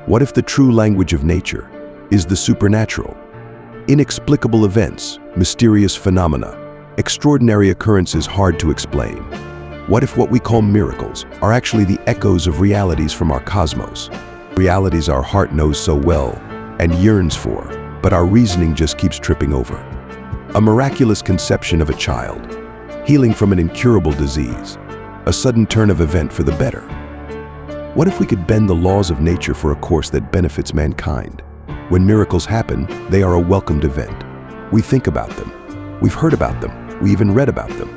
What if the true language of nature is the supernatural? Inexplicable events, mysterious phenomena, extraordinary occurrences hard to explain. What if what we call miracles are actually the echoes of realities from our cosmos? Realities our heart knows so well and yearns for, but our reasoning just keeps tripping over. A miraculous conception of a child, healing from an incurable disease, a sudden turn of event for the better. What if we could bend the laws of nature for a course that benefits mankind? When miracles happen, they are a welcomed event. We think about them, we've heard about them, we even read about them.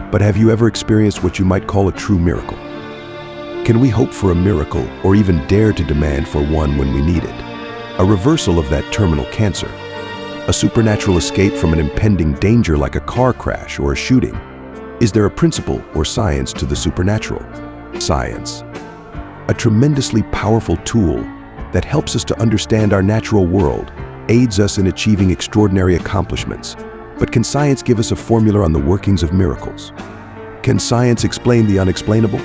But have you ever experienced what you might call a true miracle? Can we hope for a miracle or even dare to demand for one when we need it? A reversal of that terminal cancer, a supernatural escape from an impending danger like a car crash or a shooting. Is there a principle or science to the supernatural? Science, a tremendously powerful tool that helps us to understand our natural world, aids us in achieving extraordinary accomplishments. But can science give us a formula on the workings of miracles? Can science explain the unexplainable?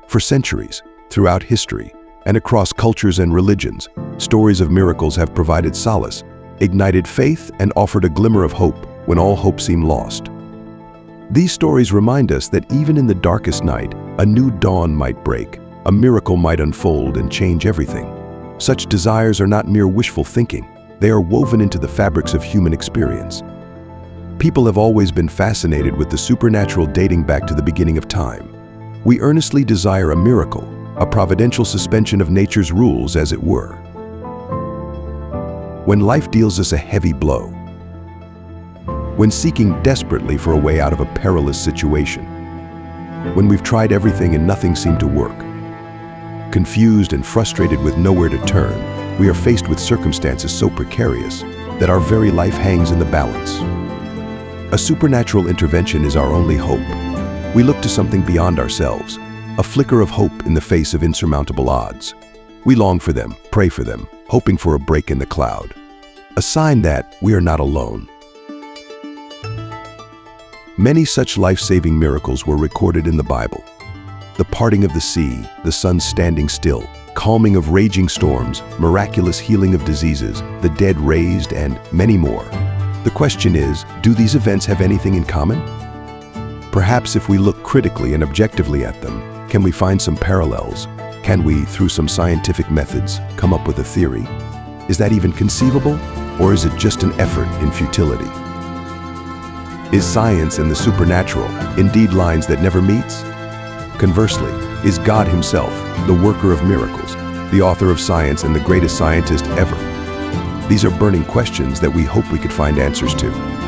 For centuries, throughout history, and across cultures and religions, stories of miracles have provided solace, ignited faith, and offered a glimmer of hope when all hope seemed lost. These stories remind us that even in the darkest night, a new dawn might break, a miracle might unfold and change everything. Such desires are not mere wishful thinking, they are woven into the fabrics of human experience. People have always been fascinated with the supernatural dating back to the beginning of time. We earnestly desire a miracle, a providential suspension of nature's rules, as it were. When life deals us a heavy blow, when seeking desperately for a way out of a perilous situation, when we've tried everything and nothing seemed to work, confused and frustrated with nowhere to turn, we are faced with circumstances so precarious that our very life hangs in the balance. A supernatural intervention is our only hope. We look to something beyond ourselves, a flicker of hope in the face of insurmountable odds. We long for them, pray for them, hoping for a break in the cloud, a sign that we are not alone. Many such life-saving miracles were recorded in the Bible. The parting of the sea, the sun standing still, calming of raging storms, miraculous healing of diseases, the dead raised, and many more. The question is, do these events have anything in common? Perhaps if we look critically and objectively at them, can we find some parallels? Can we, through some scientific methods, come up with a theory? Is that even conceivable, or is it just an effort in futility? Is science and the supernatural indeed lines that never meets? Conversely, is God himself, the worker of miracles, the author of science and the greatest scientist ever? These are burning questions that we hope we could find answers to.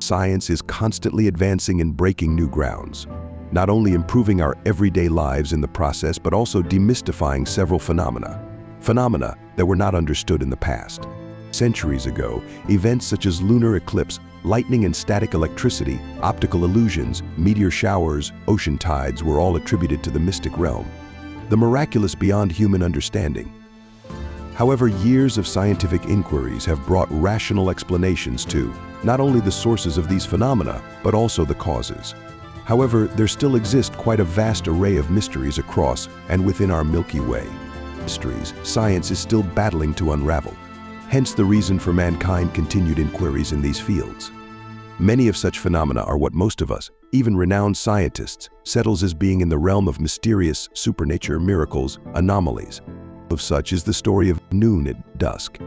Science is constantly advancing and breaking new grounds, not only improving our everyday lives in the process, but also demystifying several phenomena that were not understood in the past. Centuries ago, events such as lunar eclipse, lightning and static electricity, optical illusions, meteor showers, ocean tides were all attributed to the mystic realm, the miraculous beyond human understanding. However, years of scientific inquiries have brought rational explanations to not only the sources of these phenomena, but also the causes. However, there still exists quite a vast array of mysteries across and within our Milky Way. Mysteries science is still battling to unravel. Hence the reason for mankind's continued inquiries in these fields. Many of such phenomena are what most of us, even renowned scientists, settles as being in the realm of mysterious, supernatural miracles, anomalies. Of such is the story of noon at dusk.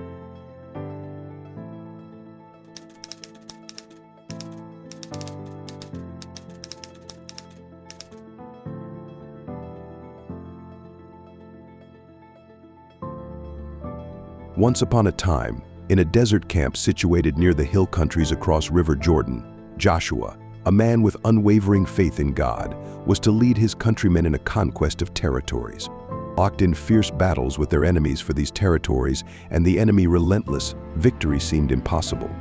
Once upon a time, In a desert camp situated near the hill countries across River Jordan, Joshua, a man with unwavering faith in God, was to lead his countrymen in a conquest of territories. Locked in fierce battles with their enemies for these territories, and the enemy relentless, victory seemed impossible.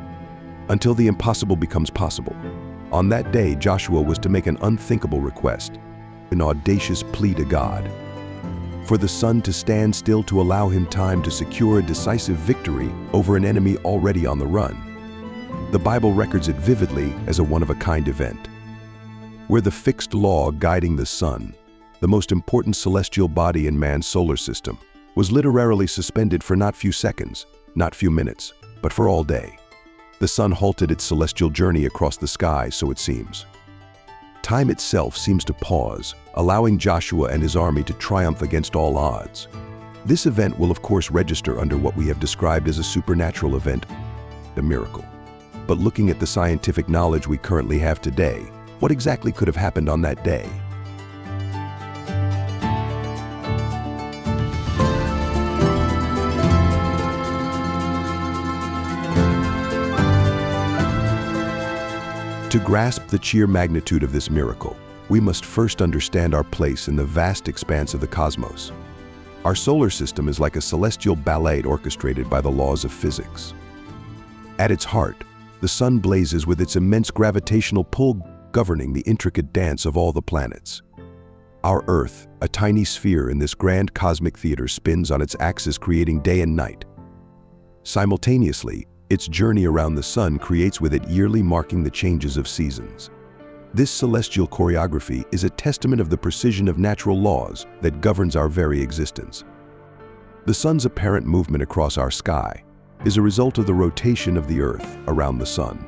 Until the impossible becomes possible. On that day, Joshua was to make an unthinkable request, an audacious plea to God, for the sun to stand still to allow him time to secure a decisive victory over an enemy already on the run. The Bible records it vividly as a one-of-a-kind event, where the fixed law guiding the sun, the most important celestial body in man's solar system, was literally suspended for not few seconds, not few minutes, but for all day. The sun halted its celestial journey across the sky, so it seems. Time itself seems to pause, allowing Joshua and his army to triumph against all odds. This event will of course register under what we have described as a supernatural event, a miracle. But looking at the scientific knowledge we currently have today, what exactly could have happened on that day? To grasp the sheer magnitude of this miracle, we must first understand our place in the vast expanse of the cosmos. Our solar system is like a celestial ballet orchestrated by the laws of physics. At its heart, the sun blazes with its immense gravitational pull governing the intricate dance of all the planets. Our Earth, a tiny sphere in this grand cosmic theater, spins on its axis, creating day and night. Simultaneously, its journey around the sun creates with it yearly marking the changes of seasons. This celestial choreography is a testament of the precision of natural laws that governs our very existence. The sun's apparent movement across our sky is a result of the rotation of the Earth around the sun.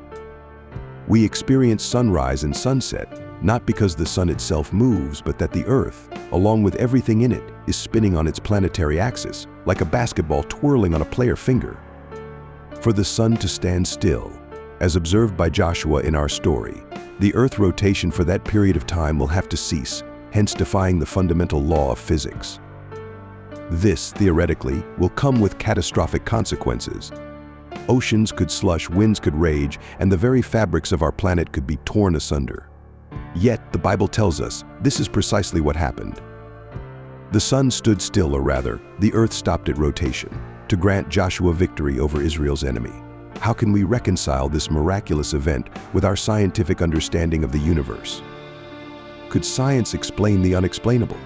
We experience sunrise and sunset not because the sun itself moves, but that the Earth, along with everything in it, is spinning on its planetary axis, like a basketball twirling on a player's finger. For the sun to stand still, as observed by Joshua in our story, the Earth rotation for that period of time will have to cease, hence defying the fundamental law of physics. This, theoretically, will come with catastrophic consequences. Oceans could slush, winds could rage, and the very fabrics of our planet could be torn asunder. Yet, the Bible tells us, this is precisely what happened. The sun stood still, or rather, the Earth stopped its rotation, to grant Joshua victory over Israel's enemy. How can we reconcile this miraculous event with our scientific understanding of the universe? Could science explain the unexplainable?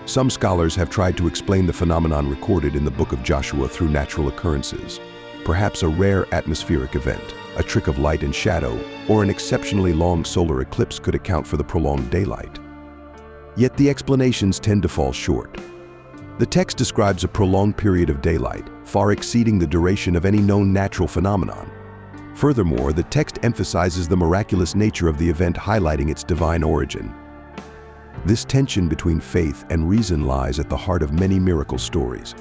Some scholars have tried to explain the phenomenon recorded in the book of Joshua through natural occurrences. Perhaps a rare atmospheric event, a trick of light and shadow, or an exceptionally long solar eclipse could account for the prolonged daylight. Yet the explanations tend to fall short. The text describes a prolonged period of daylight, far exceeding the duration of any known natural phenomenon. Furthermore, the text emphasizes the miraculous nature of the event, highlighting its divine origin. This tension between faith and reason lies at the heart of many miracle stories.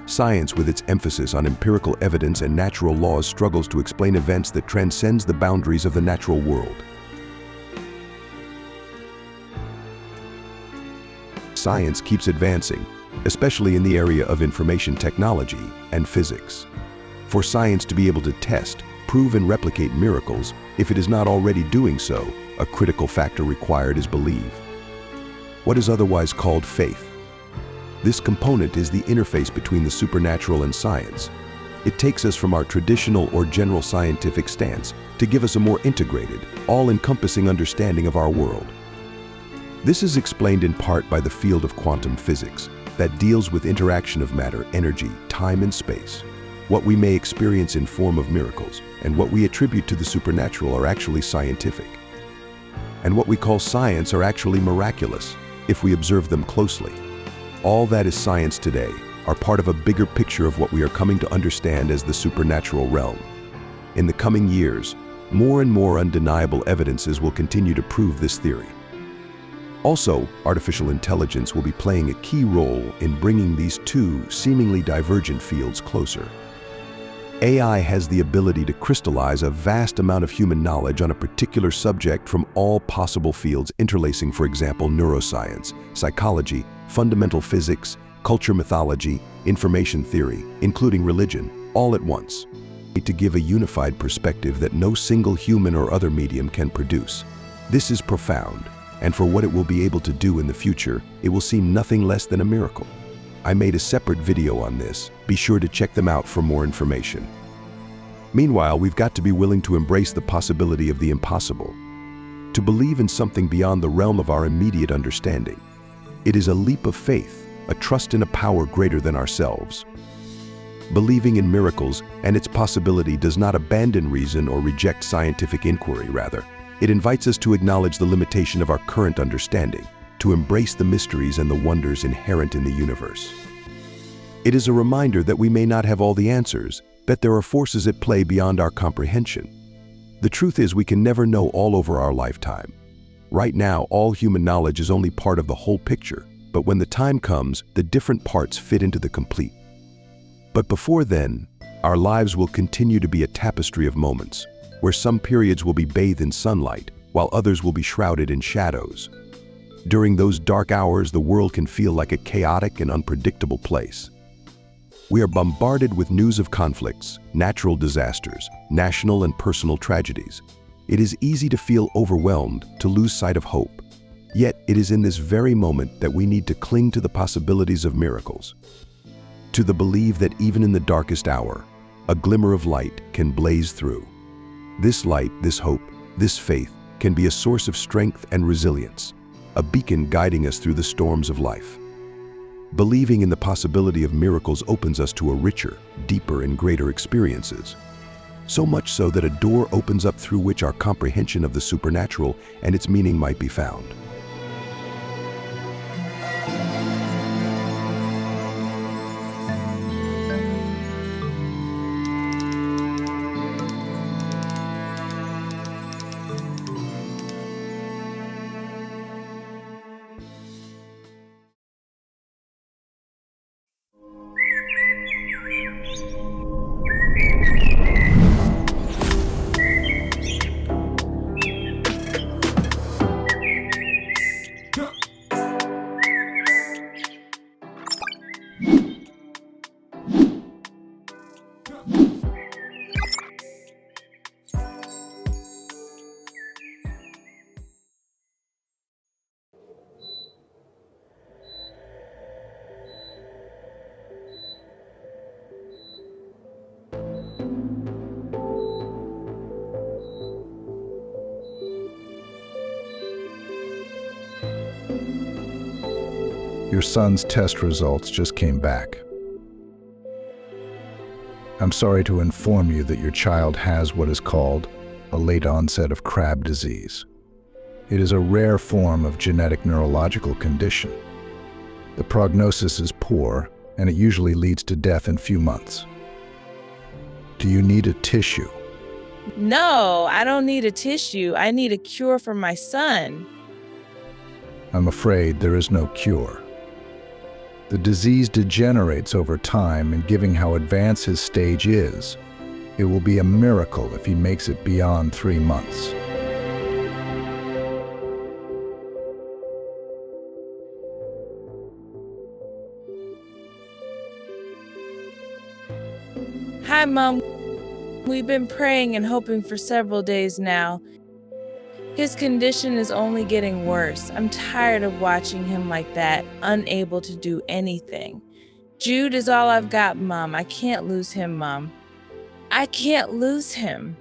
Science, with its emphasis on empirical evidence and natural laws, struggles to explain events that transcend the boundaries of the natural world. Science keeps advancing, especially in the area of information technology and physics. For science to be able to test, prove, and replicate miracles, if it is not already doing so, a critical factor required is belief. What is otherwise called faith? This component is the interface between the supernatural and science. It takes us from our traditional or general scientific stance to give us a more integrated, all-encompassing understanding of our world. This is explained in part by the field of quantum physics, that deals with interaction of matter, energy, time, and space. What we may experience in form of miracles and what we attribute to the supernatural are actually scientific. And what we call science are actually miraculous, if we observe them closely. All that is science today are part of a bigger picture of what we are coming to understand as the supernatural realm. In the coming years, more and more undeniable evidences will continue to prove this theory. Also, artificial intelligence will be playing a key role in bringing these two seemingly divergent fields closer. AI has the ability to crystallize a vast amount of human knowledge on a particular subject from all possible fields, interlacing, for example, neuroscience, psychology, fundamental physics, culture, mythology, information theory, including religion, all at once. to give a unified perspective that no single human or other medium can produce. This is profound, and for what it will be able to do in the future, it will seem nothing less than a miracle. I made a separate video on this. Be sure to check them out for more information. Meanwhile, we've got to be willing to embrace the possibility of the impossible, to believe in something beyond the realm of our immediate understanding. It is a leap of faith, a trust in a power greater than ourselves. Believing in miracles and its possibility does not abandon reason or reject scientific inquiry. Rather, it invites us to acknowledge the limitation of our current understanding, to embrace the mysteries and the wonders inherent in the universe. It is a reminder that we may not have all the answers, that there are forces at play beyond our comprehension. The truth is, we can never know all over our lifetime. Right now, all human knowledge is only part of the whole picture, but when the time comes, the different parts fit into the complete. But before then, our lives will continue to be a tapestry of moments, where some periods will be bathed in sunlight, while others will be shrouded in shadows. During those dark hours, the world can feel like a chaotic and unpredictable place. We are bombarded with news of conflicts, natural disasters, national and personal tragedies. It is easy to feel overwhelmed, to lose sight of hope. Yet, it is in this very moment that we need to cling to the possibilities of miracles, to the belief that even in the darkest hour, a glimmer of light can blaze through. This light, this hope, this faith can be a source of strength and resilience, a beacon guiding us through the storms of life. Believing in the possibility of miracles opens us to a richer, deeper, and greater experiences. So much so that a door opens up through which our comprehension of the supernatural and its meaning might be found. Your son's test results just came back. I'm sorry to inform you that your child has what is called a late onset of Crab disease. It is a rare form of genetic neurological condition. The prognosis is poor, and it usually leads to death in few months. Do you need a tissue? No, I don't need a tissue. I need a cure for my son. I'm afraid there is no cure. The disease degenerates over time, and given how advanced his stage is, it will be a miracle if he makes it beyond 3 months. Hi, Mom. We've been praying and hoping for several days now. His condition is only getting worse. I'm tired of watching him like that, unable to do anything. Jude is all I've got, Mom. I can't lose him, Mom. I can't lose him.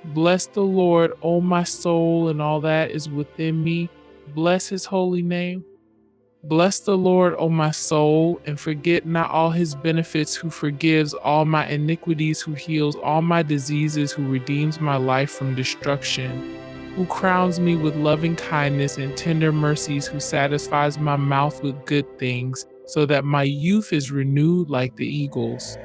Bless the Lord, O my soul, and all that is within me. Bless his holy name. Bless the Lord, O my soul, and forget not all his benefits, who forgives all my iniquities, who heals all my diseases, who redeems my life from destruction, who crowns me with loving kindness and tender mercies, who satisfies my mouth with good things, so that my youth is renewed like the eagles.